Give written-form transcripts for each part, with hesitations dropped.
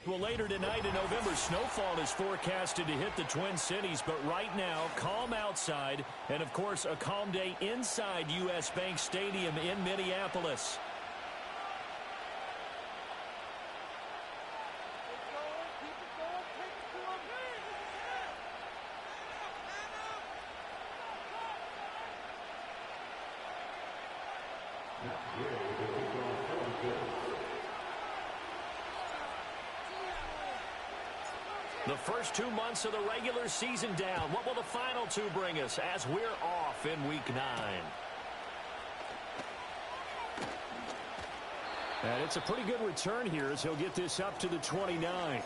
Well, later tonight in November, snowfall is forecasted to hit the Twin Cities, but right now, calm outside, and of course, a calm day inside U.S. Bank Stadium in Minneapolis. The first 2 months of the regular season down. What will the final two bring us as we're off in Week 9? And it's a pretty good return here as he'll get this up to the 29.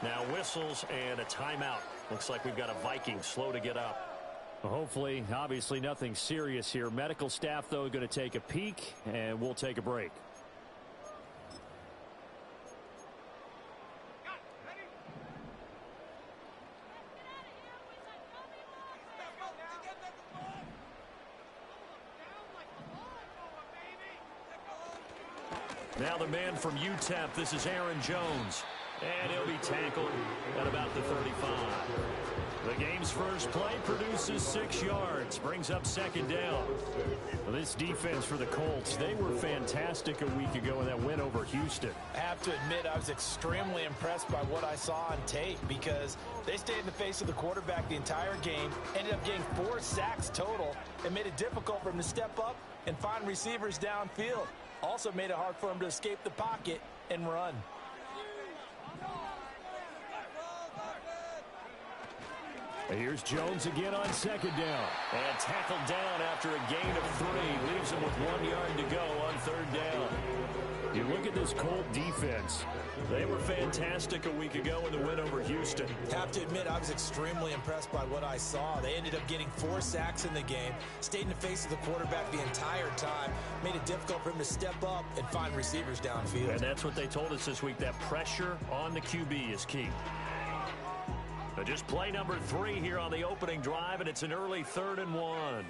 Now whistles and a timeout. Looks like we've got a Viking slow to get up. Well, hopefully, obviously nothing serious here. Medical staff, though, going to take a peek, and we'll take a break. Now the man from UTEP, this is Aaron Jones. And he'll be tackled at about the 35. The game's first play produces 6 yards, brings up second down. Well, this defense for the Colts, they were fantastic a week ago in that win over Houston. I have to admit, I was extremely impressed by what I saw on tape because they stayed in the face of the quarterback the entire game, ended up getting 4 sacks total, and made it difficult for him to step up and find receivers downfield. Also made it hard for him to escape the pocket and run. Here's Jones again on second down. And tackled down after a gain of 3. Leaves him with 1 yard to go on third down. You look at this Colt defense. They were fantastic a week ago in the win over Houston. Have to admit, I was extremely impressed by what I saw. They ended up getting 4 sacks in the game, stayed in the face of the quarterback the entire time, made it difficult for him to step up and find receivers downfield. And that's what they told us this week, that pressure on the QB is key. But just play number 3 here on the opening drive, and it's an early 3rd and 1.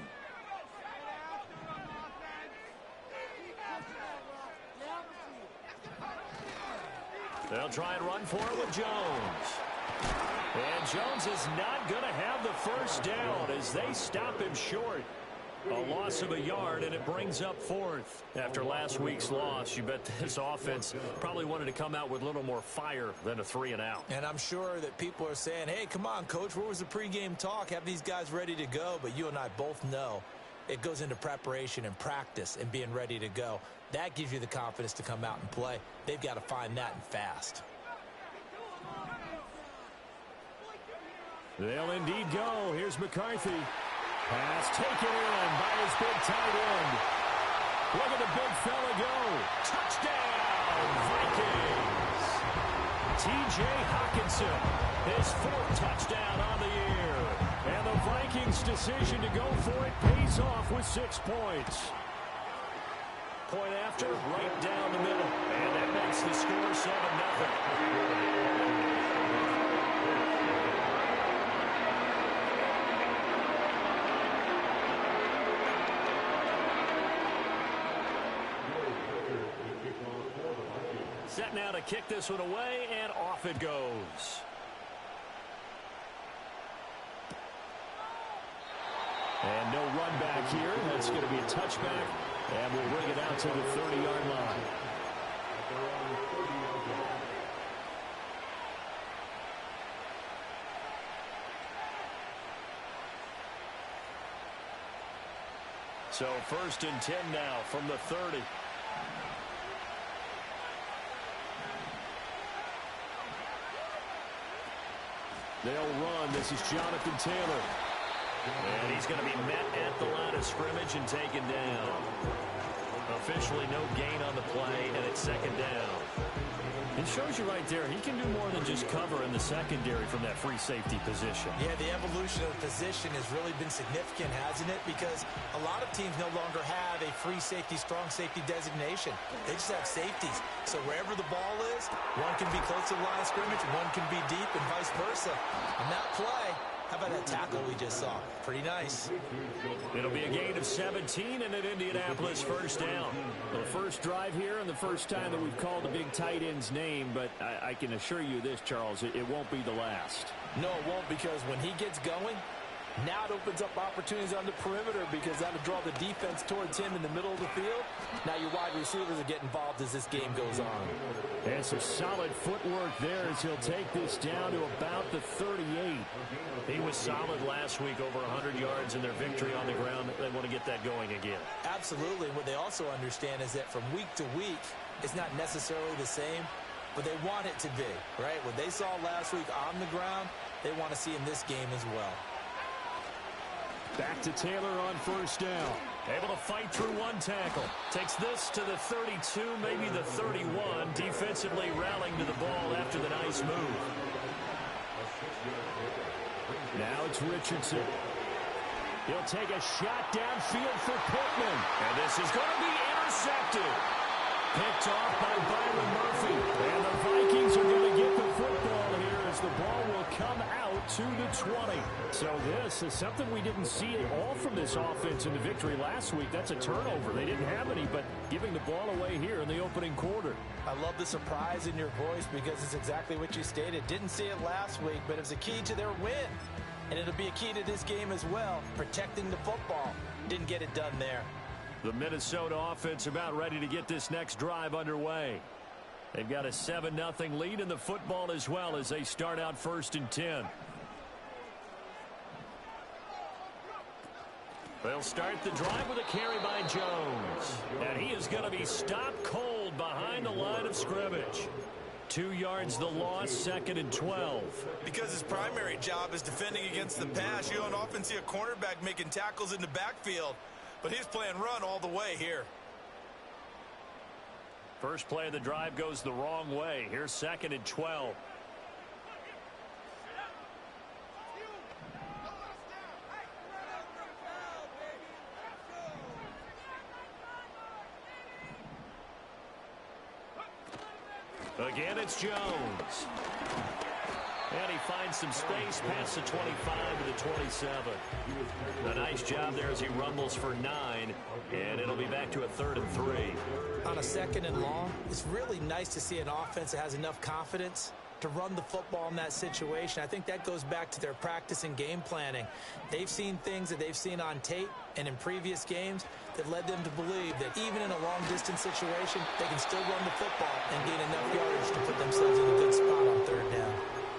They'll try and run for it with Jones. And Jones is not going to have the first down as they stop him short. A loss of a yard, and it brings up 4th. After last week's loss, you bet this offense probably wanted to come out with a little more fire than a 3 and out. And I'm sure that people are saying, hey, come on, Coach, where was the pregame talk? Have these guys ready to go? But you and I both know it goes into preparation and practice and being ready to go. That gives you the confidence to come out and play. They've got to find that and fast. They'll indeed go. Here's McCarthy. Pass taken in by his big tight end. Look at the big fella go. Touchdown, Vikings. T.J. Hawkinson, his 4th touchdown on the year. And the Vikings' decision to go for it pays off with 6 points. Point after, right down the middle. And that makes the score 7-0. Set now to kick this one away, and off it goes. And no run back here. That's going to be a touchback, and we'll bring it out to the 30-yard line. So 1st and 10 now from the 30. They'll run. This is Jonathan Taylor. And he's going to be met at the line of scrimmage and taken down. Officially no gain on the play, and it's second down. It shows you right there, he can do more than just cover in the secondary from that free safety position. Yeah, the evolution of the position has really been significant, hasn't it? Because a lot of teams no longer have a free safety, strong safety designation. They just have safeties. So wherever the ball is, one can be close to the line of scrimmage, one can be deep, and vice versa. On that play, How about that tackle we just saw? Pretty nice. It'll be a gain of 17 and an Indianapolis first down. Well, the first drive here and the first time that we've called the big tight end's name, but I can assure you this, Charles, it won't be the last. No, it won't, because when he gets going, now it opens up opportunities on the perimeter because that'll draw the defense towards him in the middle of the field. Now your wide receivers are getting involved as this game goes on. And some solid footwork there as he'll take this down to about the 38. He was solid last week, over 100 yards in their victory on the ground. They want to get that going again. Absolutely. What they also understand is that from week to week, it's not necessarily the same, but they want it to be, right? What they saw last week on the ground, they want to see in this game as well. Back to Taylor on first down. Able to fight through one tackle. Takes this to the 32, maybe the 31. Defensively rallying to the ball after the nice move. Now it's Richardson. He'll take a shot downfield for Pittman. And this is going to be intercepted. Picked off by Byron Murphy. And the Vikings are going to get the football here as the ball will come out to the 20. So this is something we didn't see at all from this offense in the victory last week. That's a turnover. They didn't have any, but giving the ball away here in the opening quarter. I love the surprise in your voice because it's exactly what you stated. Didn't see it last week, but it was a key to their win. And it'll be a key to this game as well, protecting the football. Didn't get it done there. The Minnesota offense about ready to get this next drive underway. They've got a 7-0 lead in the football as well as they start out 1st and 10. They'll start the drive with a carry by Jones. And he is going to be stopped cold behind the line of scrimmage. 2 yards the loss, 2nd and 12. Because his primary job is defending against the pass, you don't often see a cornerback making tackles in the backfield. But he's playing run all the way here. First play of the drive goes the wrong way. Here's 2nd and 12. Again, it's Jones. And he finds some space past the 25 to the 27. A nice job there as he rumbles for 9. And it'll be back to a 3rd and 3. On a 2nd and long, it's really nice to see an offense that has enough confidence to run the football in that situation. I think that goes back to their practice and game planning. They've seen things that they've seen on tape and in previous games that led them to believe that even in a long-distance situation, they can still run the football and gain enough yardage to put themselves in a good spot on 3rd down.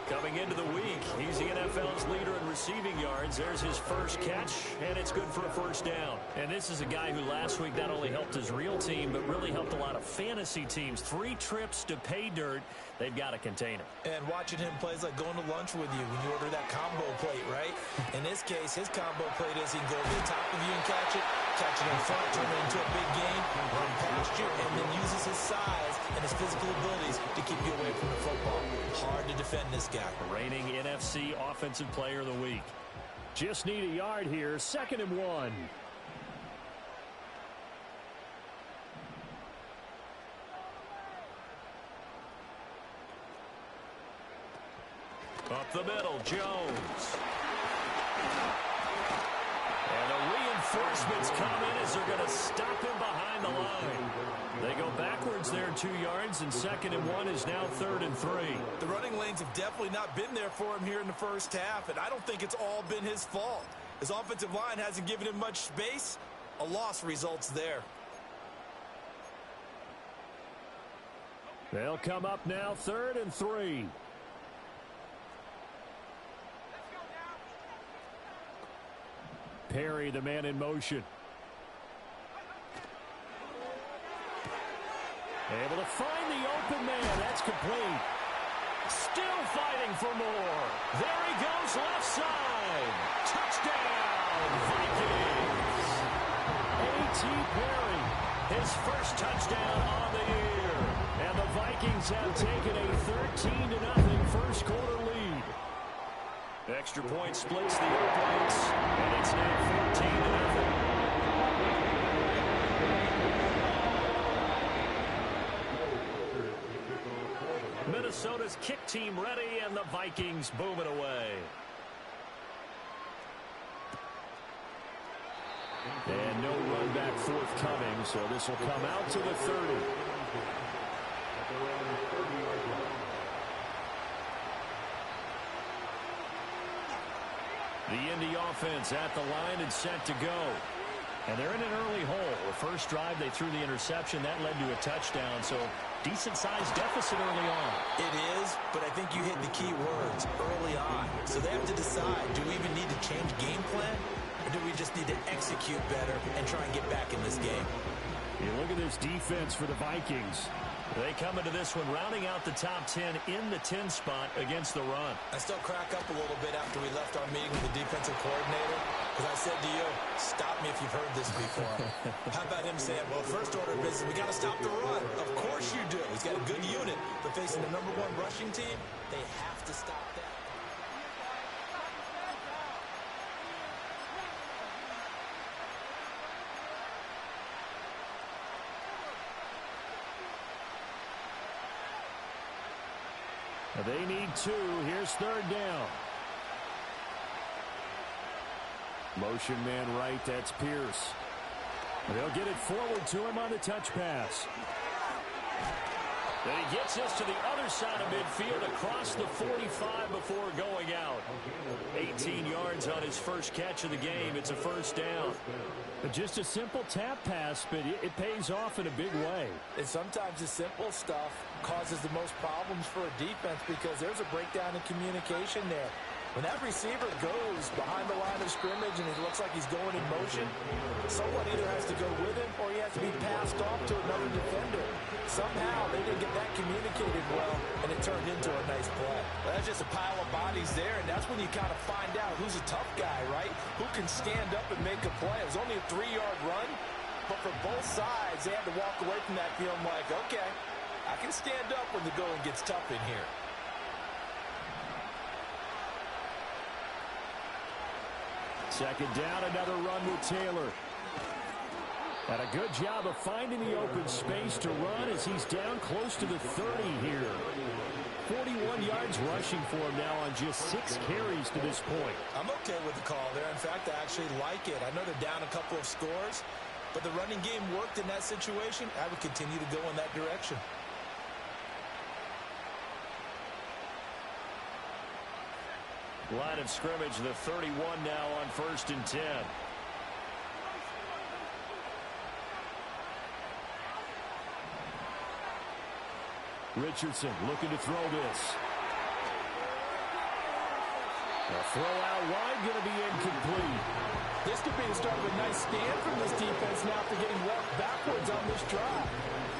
Coming into the week, he's the NFL's leader in receiving yards. There's his first catch, and it's good for a 1st down. And this is a guy who last week not only helped his real team, but really helped a lot of fantasy teams. 3 trips to pay dirt. They've got to contain him. And watching him play is like going to lunch with you when you order that combo plate, right? In this case, his combo plate is he can go over the top of you and catch it in front, turn it into a big game, run past you, and then uses his size and his physical abilities to keep you away from the football. Hard to defend this guy. Reigning NFC Offensive Player of the Week. Just need a yard here. 2nd and 1. Up the middle, Jones. And the reinforcements come in as they're going to stop him behind the line. They go backwards there 2 yards, and 2nd and 1 is now 3rd and 3. The running lanes have definitely not been there for him here in the first half, and I don't think it's all been his fault. His offensive line hasn't given him much space. A loss results there. They'll come up now 3rd and 3. Perry, the man in motion. Able to find the open man. That's complete. Still fighting for more. There he goes, left side. Touchdown, Vikings. A.T. Perry, his first touchdown on the year. And the Vikings have taken a 13-0 first quarter lead. Extra point splits the uprights, and it's now 14-0. Minnesota's kick team ready, and the Vikings boom it away. forthcoming, so this will come out to the 30. The Indy offense at the line and set to go. And they're in an early hole. The first drive, they threw the interception. That led to a touchdown, so decent-sized deficit early on. It is, but I think you hit the key words, early on. So they have to decide, do we even need to change game plan, or do we just need to execute better and try and get back in this game? You look at this defense for the Vikings. They come into this one rounding out the top 10 in the 10 spot against the run. I still crack up a little bit after we left our meeting with the defensive coordinator, because I said to you, stop me if you've heard this before. How about him saying, well, first order of business, we got to stop the run. Of course you do. He's got a good unit, but facing the #1 rushing team, they have to stop that. They need 2. Here's 3rd down. Motion man right, that's Pierce. They'll get it forward to him on the touch pass. Then he gets this to the other side of midfield across the 45 before going out. 18 yards on his first catch of the game. It's a first down. Just a simple tap pass, but it pays off in a big way. And sometimes the simple stuff causes the most problems for a defense because there's a breakdown in communication there. When that receiver goes behind the line of scrimmage and it looks like he's going in motion, someone either has to go with him or he has to be passed off to another defender. Somehow they didn't get that communicated well, and it turned into a nice play. Well, that's just a pile of bodies there, and that's when you kind of find out who's a tough guy, right? Who can stand up and make a play. It was only a 3-yard run, but for both sides, they had to walk away from that feeling like, okay, I can stand up when the going gets tough in here. Second down, another run with Taylor. And a good job of finding the open space to run as he's down close to the 30 here. 41 yards rushing for him now on just 6 carries to this point. I'm okay with the call there. In fact, I actually like it. I know they're down a couple of scores, but the running game worked in that situation. I would continue to go in that direction. Line of scrimmage, the 31 now on 1st and 10. Richardson looking to throw this. A throw out wide, going to be incomplete. This could be the start of a nice stand from this defense now after getting walked backwards on this drive.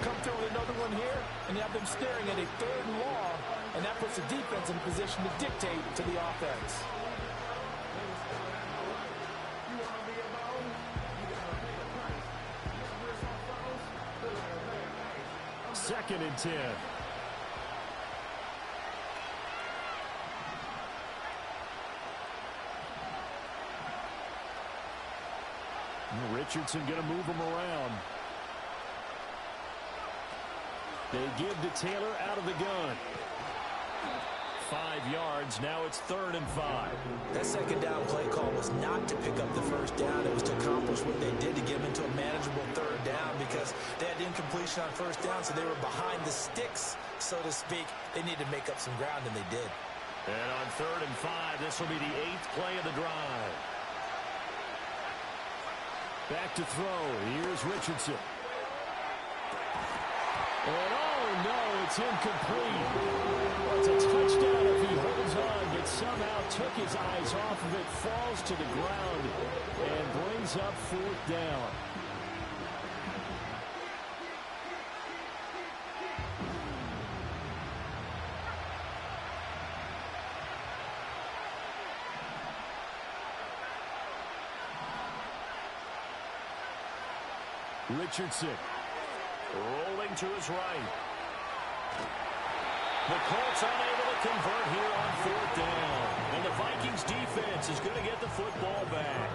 Come through with another one here, and you have them staring at a 3rd and long, and that puts the defense in a position to dictate to the offense. Second and 10. Richardson going to move him around. They give to Taylor out of the gun. 5 yards. Now it's 3rd and 5. That second down play call was not to pick up the first down. It was to accomplish what they did to get them into a manageable 3rd down because they had incompletion on 1st down, so they were behind the sticks, so to speak. They needed to make up some ground, and they did. And on 3rd and 5, this will be the 8th play of the drive. Back to throw. Here's Richardson. And oh no, it's incomplete. Well, it's a touchdown if he holds on, but somehow took his eyes off of it, falls to the ground, and brings up 4th down. Richardson rolling to his right. The Colts unable to convert here on 4th down. And the Vikings defense is going to get the football back.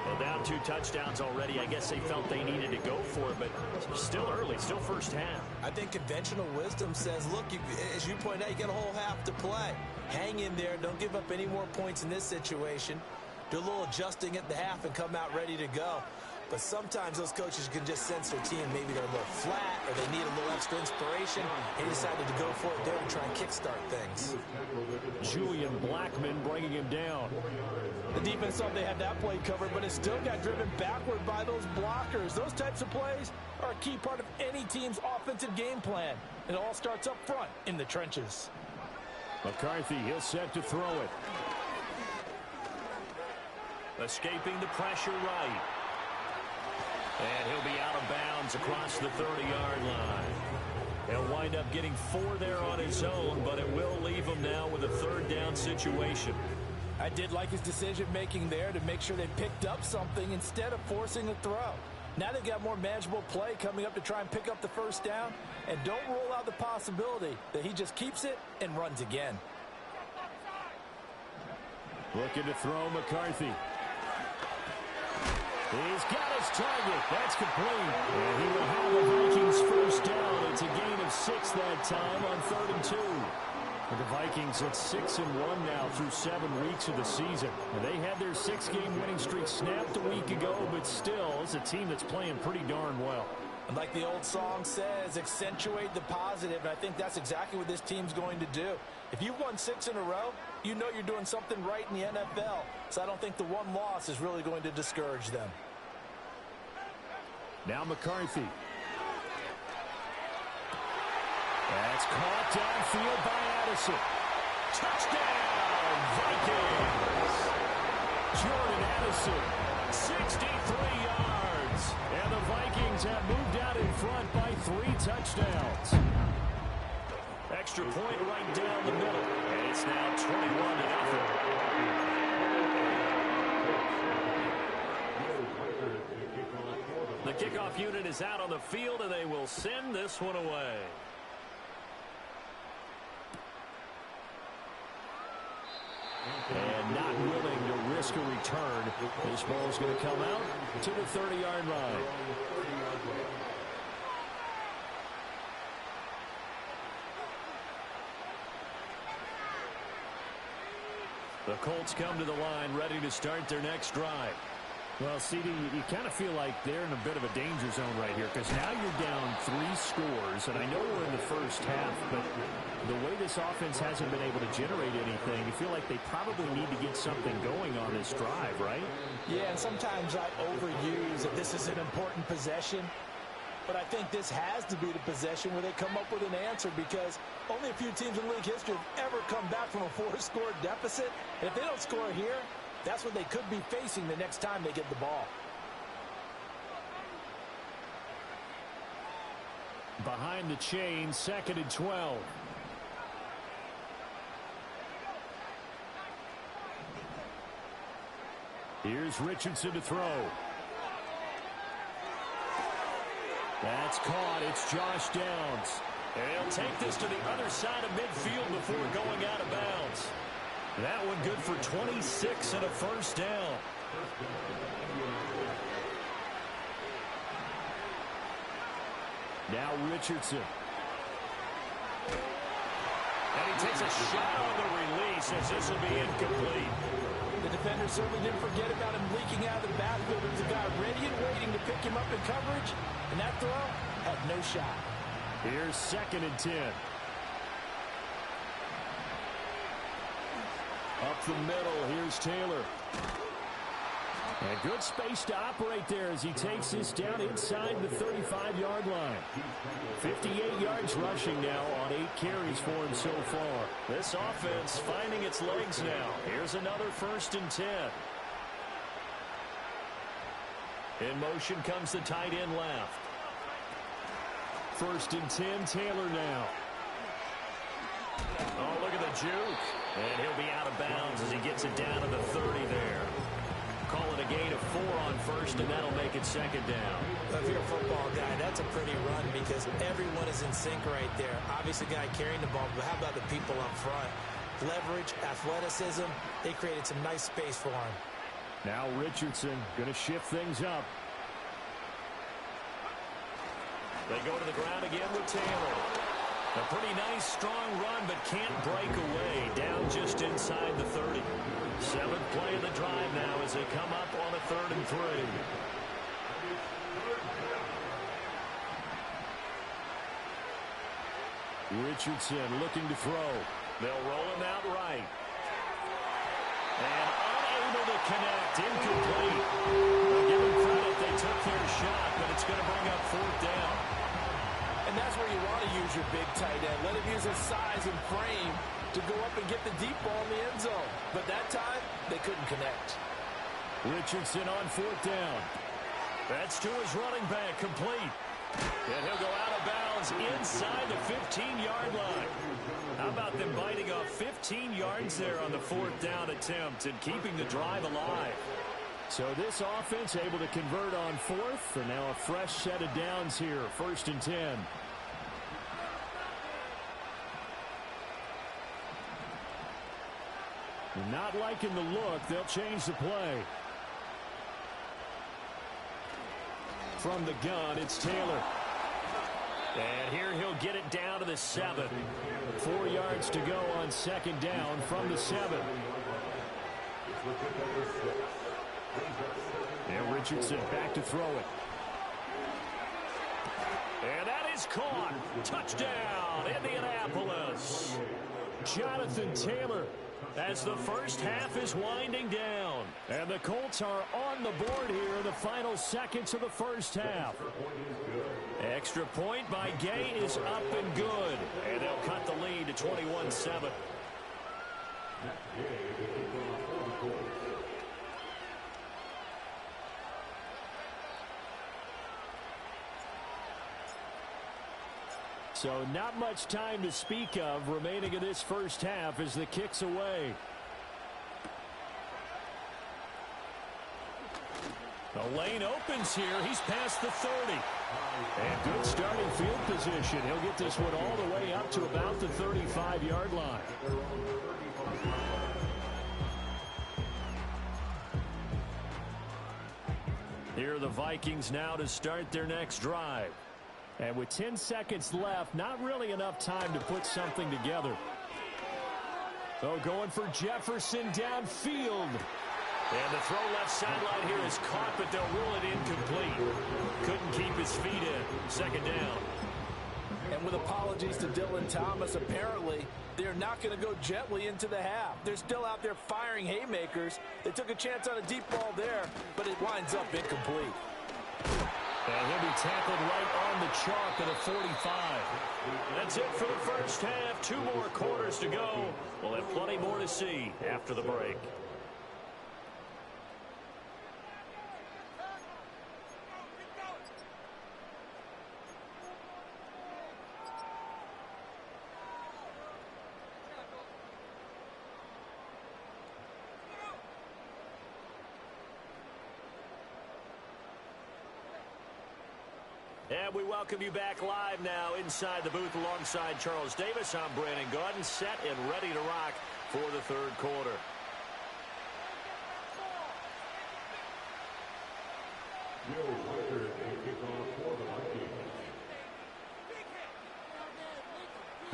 Well, down 2 touchdowns already. I guess they felt they needed to go for it, but still early, still first half. I think conventional wisdom says, look, as you point out, you got a whole half to play. Hang in there. Don't give up any more points in this situation. Do a little adjusting at the half and come out ready to go. But sometimes those coaches can just sense their team. Maybe they're a little flat or they need a little extra inspiration. He decided to go for it there to try and kickstart things. Julian Blackmon bringing him down. The defense thought they had that play covered, but it still got driven backward by those blockers. Those types of plays are a key part of any team's offensive game plan. It all starts up front in the trenches. McCarthy, he'll set to throw it. Escaping the pressure right. And he'll be out of bounds across the 30-yard line. He'll wind up getting 4 there on his own, but it will leave him now with a third down situation. I did like his decision-making there to make sure they picked up something instead of forcing a throw. Now they've got more manageable play coming up to try and pick up the first down, and don't rule out the possibility that he just keeps it and runs again. Looking to throw McCarthy. He's got his target. That's complete. And he will have the Vikings first down. It's a gain of 6 that time on 3rd and 2. And the Vikings at 6-1 now through 7 weeks of the season. And they had their 6-game winning streak snapped a week ago, but still, it's a team that's playing pretty darn well. And like the old song says, accentuate the positive, and I think that's exactly what this team's going to do. If you've won 6 in a row, you know you're doing something right in the NFL. So I don't think the one loss is really going to discourage them. Now McCarthy. That's caught downfield by Addison. Touchdown, Vikings! Jordan Addison, 63 yards. And the Vikings have moved out in front by 3 touchdowns. Extra point right down the middle. And it's now 21-0. The kickoff unit is out on the field, and they will send this one away. And not willing to risk a return. This ball is going to come out to the 30-yard line. The Colts come to the line, ready to start their next drive. Well, CD, you kind of feel like they're in a bit of a danger zone right here because now you're down 3 scores, and I know we're in the first half, but the way this offense hasn't been able to generate anything, you feel like they probably need to get something going on this drive, right? Yeah, and sometimes I overuse that this is an important possession, but I think this has to be the possession where they come up with an answer because only a few teams in league history have ever come back from a 4-score deficit, and if they don't score here, that's what they could be facing the next time they get the ball. Behind the chain, 2nd and 12. Here's Richardson to throw. That's caught. It's Josh Downs. And he'll take this to the other side of midfield before going out of bounds. That one good for 26 and a first down. Now Richardson. And he takes a shot on the release as this will be incomplete. The defender certainly didn't forget about him leaking out of the backfield. There was a guy ready and waiting to pick him up in coverage, and that throw had no shot. Here's 2nd and 10. Up the middle, here's Taylor. And good space to operate there as he takes this down inside the 35-yard line. 58 yards rushing now on 8 carries for him so far. This offense finding its legs now. Here's another 1st and 10. In motion comes the tight end left. 1st and 10, Taylor now. Oh, look at the juke. And he'll be out of bounds as he gets it down to the 30 there. Call it a gain of 4 on 1st, and that'll make it 2nd down. If you're a football guy, that's a pretty run because everyone is in sync right there. Obviously, the guy carrying the ball, but how about the people up front? Leverage, athleticism, they created some nice space for him. Now Richardson going to shift things up. They go to the ground again with Taylor. A pretty nice, strong run, but can't break away. Down just inside the 30. 7th play of the drive now as they come up on a 3rd and 3. Richardson looking to throw. They'll roll him out right. And unable to connect. Incomplete. Now give them credit. They took their shot, but it's going to bring up fourth down. And that's where you want to use your big tight end. Let him use his size and frame to go up and get the deep ball in the end zone. But that time, they couldn't connect. Richardson on fourth down. That's to his running back, complete. And he'll go out of bounds inside the 15-yard line. How about them biting off 15 yards there on the fourth down attempt and keeping the drive alive? So this offense able to convert on fourth, and now a fresh set of downs here, 1st and 10. Not liking the look, they'll change the play. From the gun, it's Taylor. And here he'll get it down to the 7. 4 yards to go on 2nd down from the 7. And Richardson back to throw it. And that is caught. Touchdown, Indianapolis. Jonathan Taylor as the first half is winding down. And the Colts are on the board here in the final seconds of the first half. Extra point by Gay is up and good. And they'll cut the lead to 21-7. So not much time to speak of remaining in this first half as the kick's away. The lane opens here. He's past the 30. And good starting field position. He'll get this one all the way up to about the 35-yard line. Here are the Vikings now to start their next drive. And with 10 seconds left, not really enough time to put something together. Oh, going for Jefferson downfield. And the throw left sideline here is caught, but they'll rule it incomplete. Couldn't keep his feet in. 2nd down. And with apologies to Dylan Thomas, apparently they're not going to go gently into the half. They're still out there firing haymakers. They took a chance on a deep ball there, but it winds up incomplete. And he'll be tackled right on the chalk at a 45. That's it for the first half. 2 more quarters to go. We'll have plenty more to see after the break. And we welcome you back live now inside the booth alongside Charles Davis. I'm Brandon Gaudin, set and ready to rock for the 3rd quarter.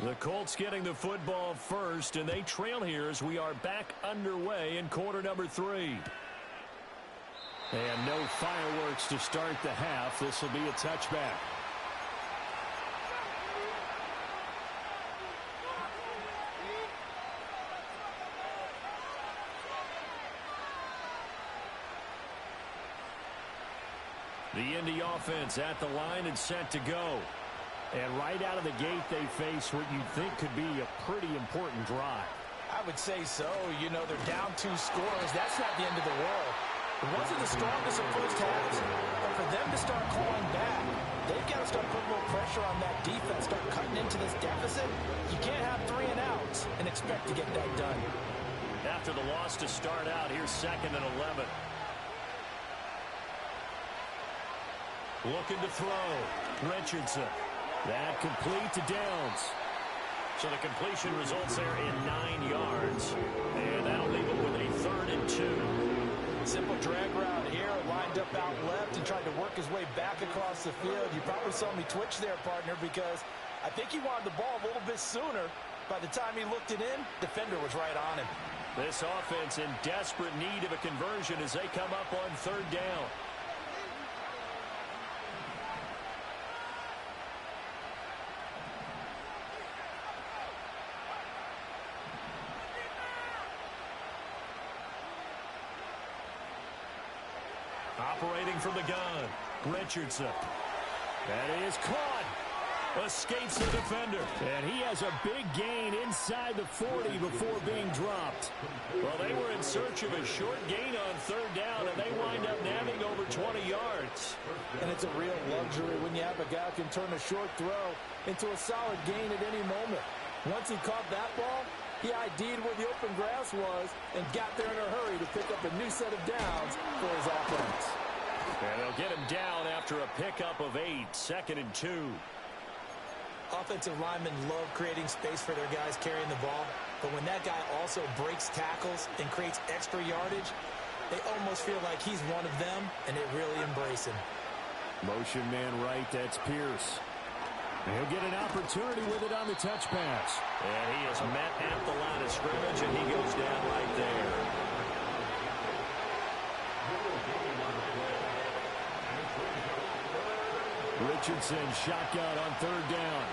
The Colts getting the football first, and they trail here as we are back underway in quarter number 3. And no fireworks to start the half. This will be a touchback. The Indy offense at the line and set to go. And right out of the gate, they face what you'd think could be a pretty important drive. I would say so. You know, they're down 2 scores. That's not the end of the world. It wasn't the strongest of first halves, but for them to start clawing back, they've got to start putting more pressure on that defense, start cutting into this deficit. You can't have 3 and outs and expect to get that done. After the loss to start out, here's 2nd and 11. Looking to throw. Richardson. That complete to Downs. So the completion results there in 9 yards. And that'll leave it with a 3rd and 2. Simple drag route here, lined up out left and tried to work his way back across the field. You probably saw me twitch there, partner, because I think he wanted the ball a little bit sooner. By the time he looked it in, defender was right on him. This offense in desperate need of a conversion as they come up on 3rd down. looking from the gun. Richardson. That is caught. Escapes the defender. And he has a big gain inside the 40 before being dropped. Well, they were in search of a short gain on third down, and they wind up nabbing over 20 yards. And it's a real luxury when you have a guy who can turn a short throw into a solid gain at any moment. Once he caught that ball, he ID'd where the open grass was and got there in a hurry to pick up a new set of downs for his offense. And they'll get him down after a pickup of 8, 2nd and 2. Offensive linemen love creating space for their guys carrying the ball, but when that guy also breaks tackles and creates extra yardage, they almost feel like he's one of them, and they really embrace him. Motion man right, that's Pierce. He'll get an opportunity with it on the touch pass. And he is met at the line of scrimmage, and he goes down right there. Richardson shotgun on third down.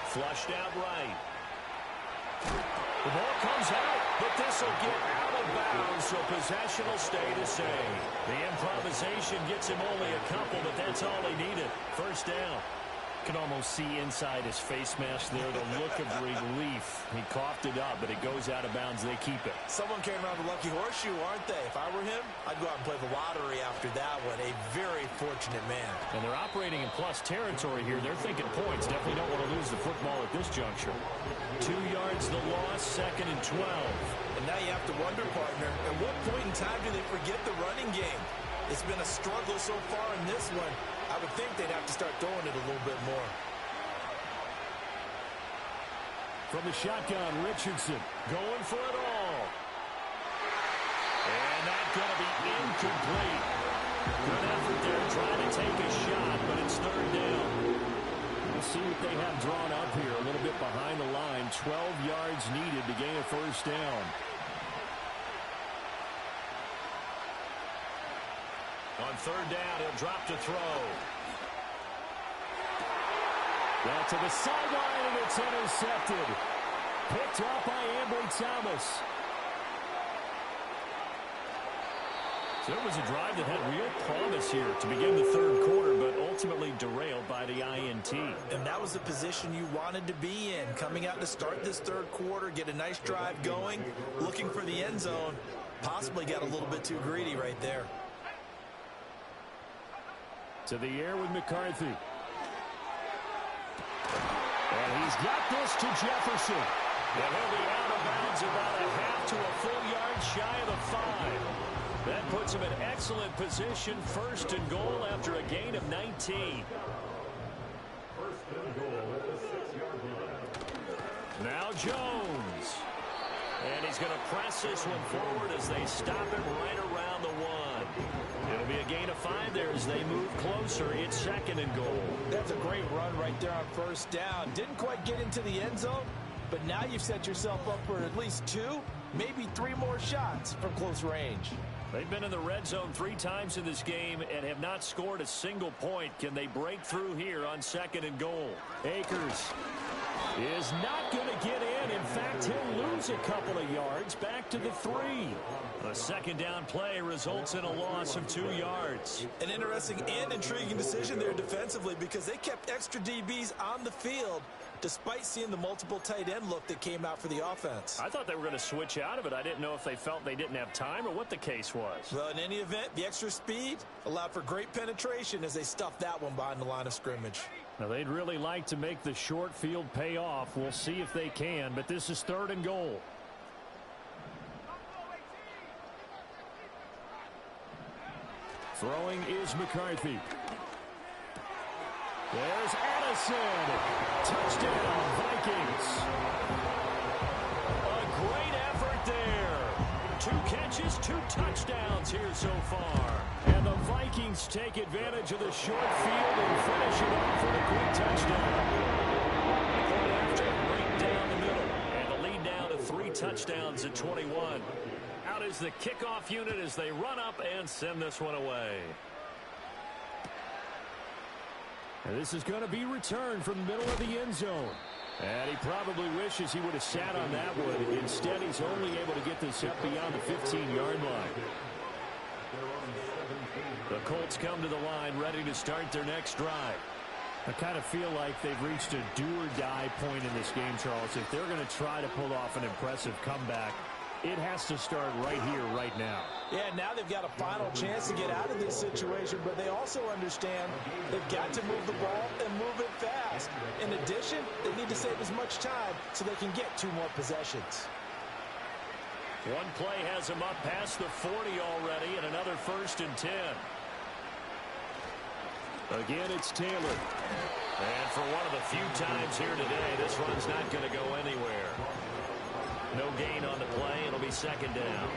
Flushed out right. The ball comes out, but this will get out of bounds, so possession will stay the same. The improvisation gets him only a couple, but that's all he needed. First down. Can almost see inside his face mask there the look of relief. He coughed it up, but it goes out of bounds. They keep it. Someone came around the lucky horseshoe, aren't they? If I were him, I'd go out and play the lottery after that one. A very fortunate man. And they're operating in plus territory here. They're thinking points. Definitely don't want to lose the football at this juncture. 2 yards the loss, 2nd and 12. And now you have to wonder, partner, at what point in time do they forget the running game? It's been a struggle so far in this one. I would think they'd have to start throwing it a little bit more. From the shotgun, Richardson going for it all. And that's going to be incomplete. Good effort there trying to take a shot, but it's third down. We'll see what they have drawn up here. A little bit behind the line. 12 yards needed to gain a first down. On third down, he'll drop to throw. Back to the sideline, and it's intercepted. Picked up by Ambry Thomas. So it was a drive that had real promise here to begin the third quarter, but ultimately derailed by the INT. And that was the position you wanted to be in. Coming out to start this third quarter, get a nice drive going, looking for the end zone. Possibly got a little bit too greedy right there. To the air with McCarthy. And he's got this to Jefferson. And he'll be out of bounds about a half to a full yard shy of the 5. That puts him in excellent position, 1st and goal after a gain of 19. Now Jones. And he's going to press this one forward as they stop him right around the 1. It'll be a gain of 5 there as they move closer. It's 2nd and goal. That's a great run right there on first down. Didn't quite get into the end zone, but now you've set yourself up for at least 2, maybe 3 more shots from close range. They've been in the red zone 3 times in this game and have not scored a single point. Can they break through here on 2nd and goal? Akers is not going to get in. In fact, he'll lose a couple of yards back to the 3. A 2nd down play results in a loss of 2 yards. An interesting and intriguing decision there defensively because they kept extra DBs on the field despite seeing the multiple tight end look that came out for the offense. I thought they were going to switch out of it. I didn't know if they felt they didn't have time or what the case was. Well, in any event, the extra speed allowed for great penetration as they stuffed that one behind the line of scrimmage. Now, they'd really like to make the short field pay off. We'll see if they can, but this is 3rd and goal. Throwing is McCarthy. There's Addison. Touchdown, Vikings. A great effort there. 2 catches, 2 touchdowns here so far. And the Vikings take advantage of the short field and finish it off with a quick touchdown. Point after, right down the middle. And the lead down to 3 touchdowns at 21. Out is the kickoff unit as they run up and send this one away. And this is going to be returned from the middle of the end zone. And he probably wishes he would have sat on that one. Instead, he's only able to get this up beyond the 15-yard line. The Colts come to the line ready to start their next drive. I kind of feel like they've reached a do-or-die point in this game, Charles. If they're going to try to pull off an impressive comeback, it has to start right here, right now. Yeah, now they've got a final chance to get out of this situation, but they also understand they've got to move the ball and move it fast. In addition, they need to save as much time so they can get 2 more possessions. One play has him up past the 40 already, and another 1st and 10. Again, it's Taylor. And for one of the few times here today, this run's not going to go anywhere. No gain on the play. It'll be 2nd down.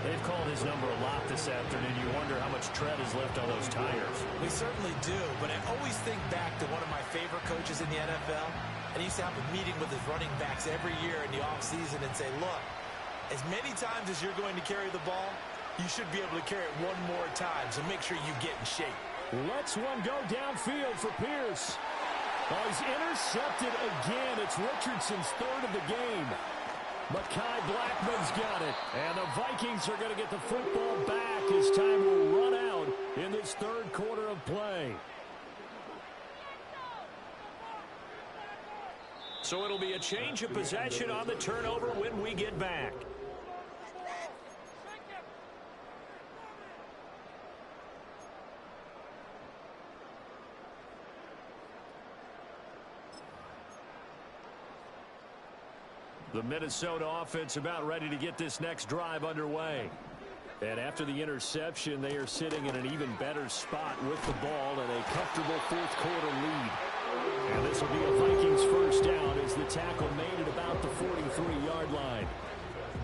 They've called his number a lot this afternoon. You wonder how much tread is left on those tires. We certainly do, but I always think back to one of my favorite coaches in the NFL. And he used to have a meeting with his running backs every year in the offseason and say, look, as many times as you're going to carry the ball, you should be able to carry it 1 more time, so make sure you get in shape. Lets one go downfield for Pierce. Oh, he's intercepted again. It's Richardson's 3rd of the game. Mekhi Blackman's got it. And the Vikings are going to get the football back as time will run out in this 3rd quarter of play. So it'll be a change of possession on the turnover when we get back. The Minnesota offense about ready to get this next drive underway. And after the interception, they are sitting in an even better spot with the ball and a comfortable 4th quarter lead. And this will be a Vikings 1st down as the tackle made it about the 43-yard line.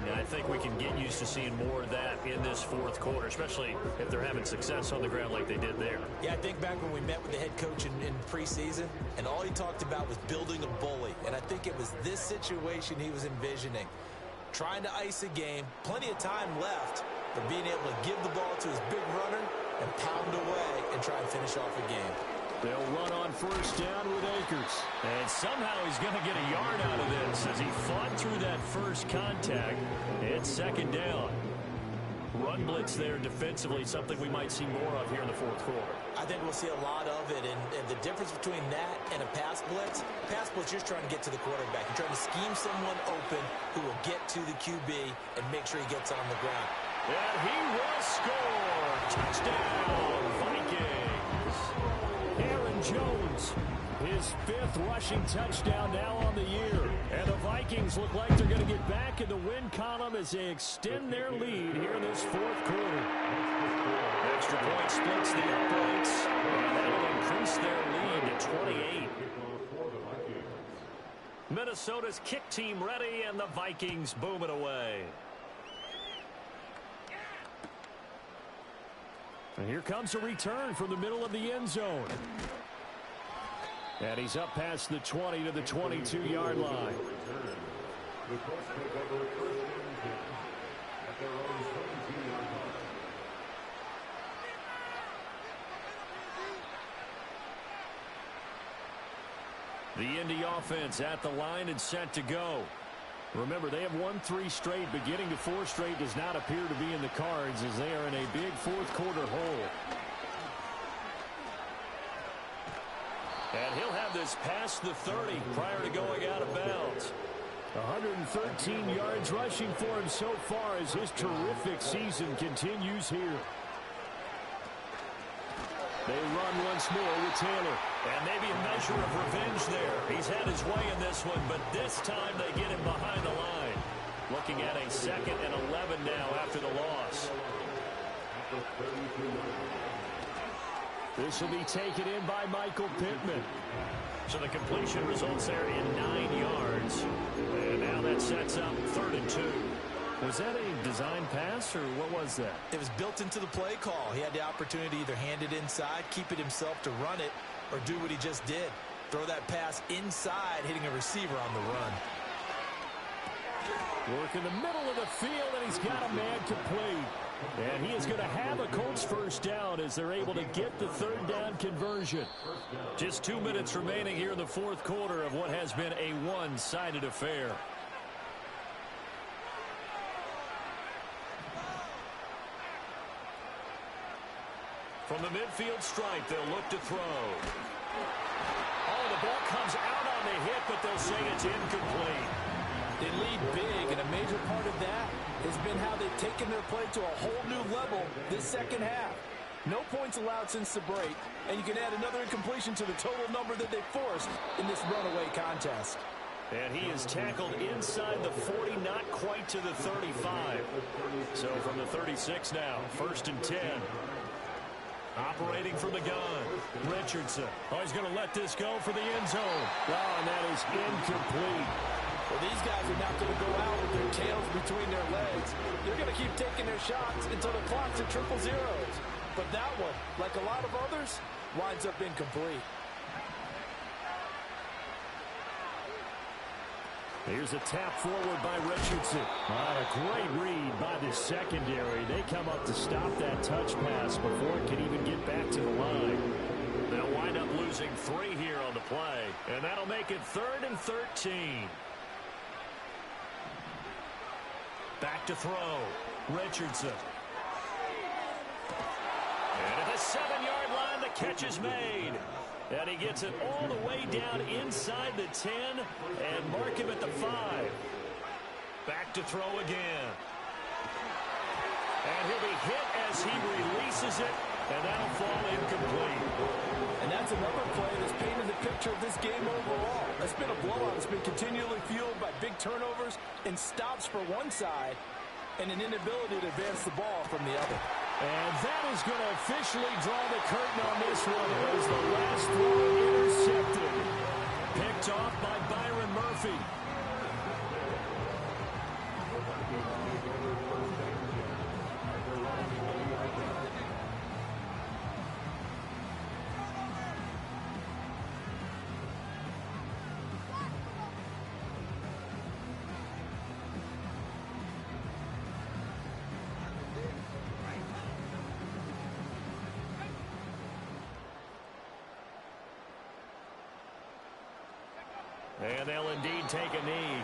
And I think we can get used to seeing more of that in this 4th quarter, especially if they're having success on the ground like they did there. Yeah, I think back when we met with the head coach in preseason, and all he talked about was building a bully. And I think it was this situation he was envisioning. Trying to ice a game, plenty of time left, but being able to give the ball to his big runner and pound away and try and finish off a game. They'll run on 1st down with Akers. And somehow he's going to get a yard out of this as he fought through that first contact. It's 2nd down. Run blitz there defensively, something we might see more of here in the 4th quarter. I think we'll see a lot of it, and the difference between that and a pass blitz, you're just trying to get to the quarterback. You're trying to scheme someone open who will get to the QB and make sure he gets on the ground. And he will score. Touchdown, Vikings. Aaron Jones, his 5th rushing touchdown now on the year. And the Vikings look like they're going to get back in the win column as they extend their lead here in this 4th quarter. Extra point splits the uprights, and that'll increase their lead to 28. Minnesota's kick team ready, and the Vikings boom it away. And here comes a return from the middle of the end zone. And he's up past the 20 to the 22-yard line. The Indy offense at the line and set to go. Remember, they have won 3 straight, but getting to 4 straight does not appear to be in the cards as they are in a big 4th quarter hole. And he'll have this past the 30 prior to going out of bounds. 113 yards rushing for him so far as his terrific season continues here. They run once more with Taylor. And maybe a measure of revenge there. He's had his way in this one, but this time they get him behind the line. Looking at a 2nd and 11 now after the loss. This will be taken in by Michael Pittman. So the completion results there in 9 yards. And now that sets up 3rd and 2. Was that a design pass, or what was that? It was built into the play call. He had the opportunity to either hand it inside, keep it himself to run it, or do what he just did. Throw that pass inside, hitting a receiver on the run. Work in the middle of the field, and he's got a man complete. And he is going to have a Colts 1st down as they're able to get the 3rd down conversion. Just 2 minutes remaining here in the 4th quarter of what has been a one-sided affair. From the midfield stripe, they'll look to throw. Oh, the ball comes out on the hit, but they'll say it's incomplete. They lead big, and a major part of that has been how they've taken their play to a whole new level this second half. No points allowed since the break, and you can add another incompletion to the total number that they forced in this runaway contest. And he is tackled inside the 40, not quite to the 35. So from the 36 now, 1st and 10. Operating from the gun, Richardson. Oh, he's going to let this go for the end zone. Oh, and that is incomplete. Well, these guys are not going to go out with their tails between their legs. They're going to keep taking their shots until the clock's at triple zeros. But that one, like a lot of others, winds up incomplete. Here's a tap forward by Richardson. A great read by the secondary. They come up to stop that touch pass before it can even get back to the line. They'll wind up losing 3 here on the play, and that'll make it 3rd and 13. Back to throw. Richardson. And at the 7-yard line, the catch is made. And he gets it all the way down inside the 10 and mark him at the 5. Back to throw again. And he'll be hit as he releases it, and that'll fall incomplete. And that's another play that's painted the picture of this game overall. It's been a blowout. It's been continually fueled by big turnovers and stops for one side and an inability to advance the ball from the other. And that is going to officially draw the curtain on this one as the last throw intercepted. Picked off by Byron Murphy. And they'll indeed take a knee.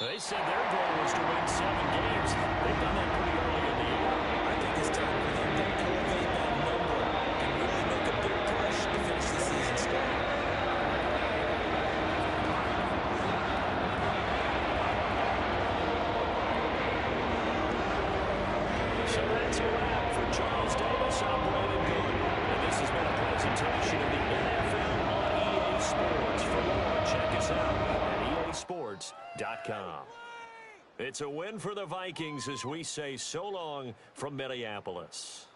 They said their goal was to win 7 games. They've done that pretty early in the year. I think it's time for them to elevate that number and really make a big push to finish the season strong. So that's a wrap for Charles Davis. I'm Brandon Good. And this has been a presentation of the NFL on EA Sports. For more, check us out at easports.com. It's a win for the Vikings as we say so long from Minneapolis.